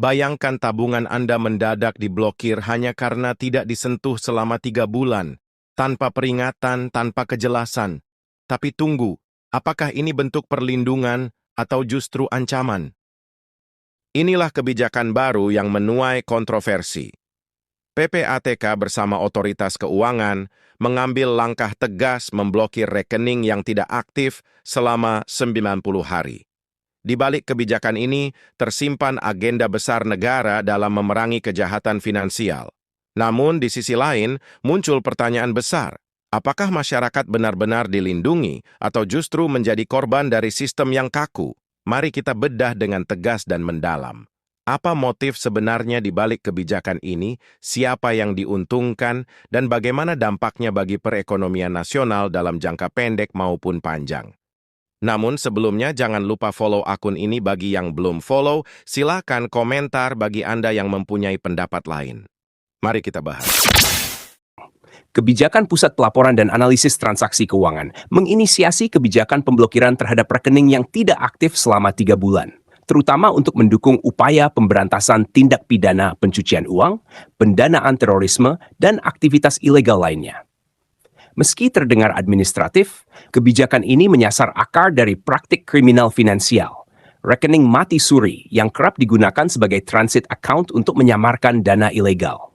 Bayangkan tabungan Anda mendadak diblokir hanya karena tidak disentuh selama 3 bulan, tanpa peringatan, tanpa kejelasan. Tapi tunggu, apakah ini bentuk perlindungan atau justru ancaman? Inilah kebijakan baru yang menuai kontroversi. PPATK bersama otoritas keuangan mengambil langkah tegas memblokir rekening yang tidak aktif selama 90 hari. Di balik kebijakan ini, tersimpan agenda besar negara dalam memerangi kejahatan finansial. Namun, di sisi lain, muncul pertanyaan besar. Apakah masyarakat benar-benar dilindungi atau justru menjadi korban dari sistem yang kaku? Mari kita bedah dengan tegas dan mendalam. Apa motif sebenarnya di balik kebijakan ini, siapa yang diuntungkan, dan bagaimana dampaknya bagi perekonomian nasional dalam jangka pendek maupun panjang? Namun sebelumnya jangan lupa follow akun ini bagi yang belum follow, silakan komentar bagi Anda yang mempunyai pendapat lain. Mari kita bahas. Kebijakan Pusat Pelaporan dan Analisis Transaksi Keuangan menginisiasi kebijakan pemblokiran terhadap rekening yang tidak aktif selama 3 bulan, terutama untuk mendukung upaya pemberantasan tindak pidana pencucian uang, pendanaan terorisme, dan aktivitas ilegal lainnya. Meski terdengar administratif, kebijakan ini menyasar akar dari praktik kriminal finansial, rekening mati suri yang kerap digunakan sebagai transit account untuk menyamarkan dana ilegal.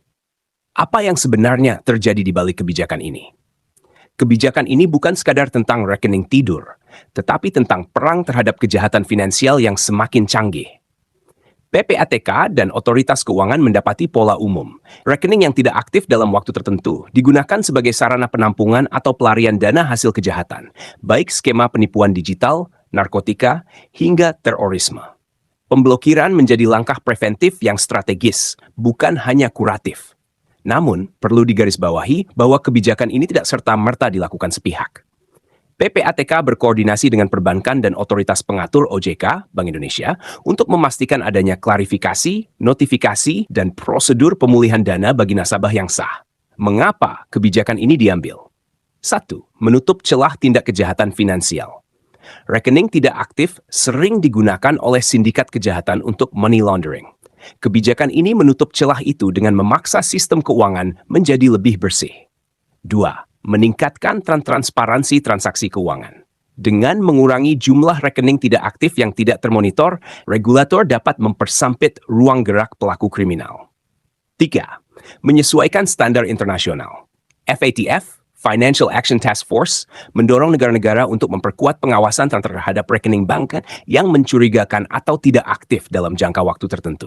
Apa yang sebenarnya terjadi di balik kebijakan ini? Kebijakan ini bukan sekadar tentang rekening tidur, tetapi tentang perang terhadap kejahatan finansial yang semakin canggih. PPATK dan otoritas keuangan mendapati pola umum. Rekening yang tidak aktif dalam waktu tertentu digunakan sebagai sarana penampungan atau pelarian dana hasil kejahatan, baik skema penipuan digital, narkotika, hingga terorisme. Pemblokiran menjadi langkah preventif yang strategis, bukan hanya kuratif. Namun, perlu digarisbawahi bahwa kebijakan ini tidak serta-merta dilakukan sepihak. PPATK berkoordinasi dengan perbankan dan otoritas pengatur OJK, Bank Indonesia, untuk memastikan adanya klarifikasi, notifikasi, dan prosedur pemulihan dana bagi nasabah yang sah. Mengapa kebijakan ini diambil? 1. Menutup celah tindak kejahatan finansial. Rekening tidak aktif sering digunakan oleh sindikat kejahatan untuk money laundering. Kebijakan ini menutup celah itu dengan memaksa sistem keuangan menjadi lebih bersih. 2. Meningkatkan transparansi transaksi keuangan. Dengan mengurangi jumlah rekening tidak aktif yang tidak termonitor, regulator dapat mempersempit ruang gerak pelaku kriminal. 3. Menyesuaikan standar internasional. FATF, Financial Action Task Force, mendorong negara-negara untuk memperkuat pengawasan terhadap rekening bank yang mencurigakan atau tidak aktif dalam jangka waktu tertentu.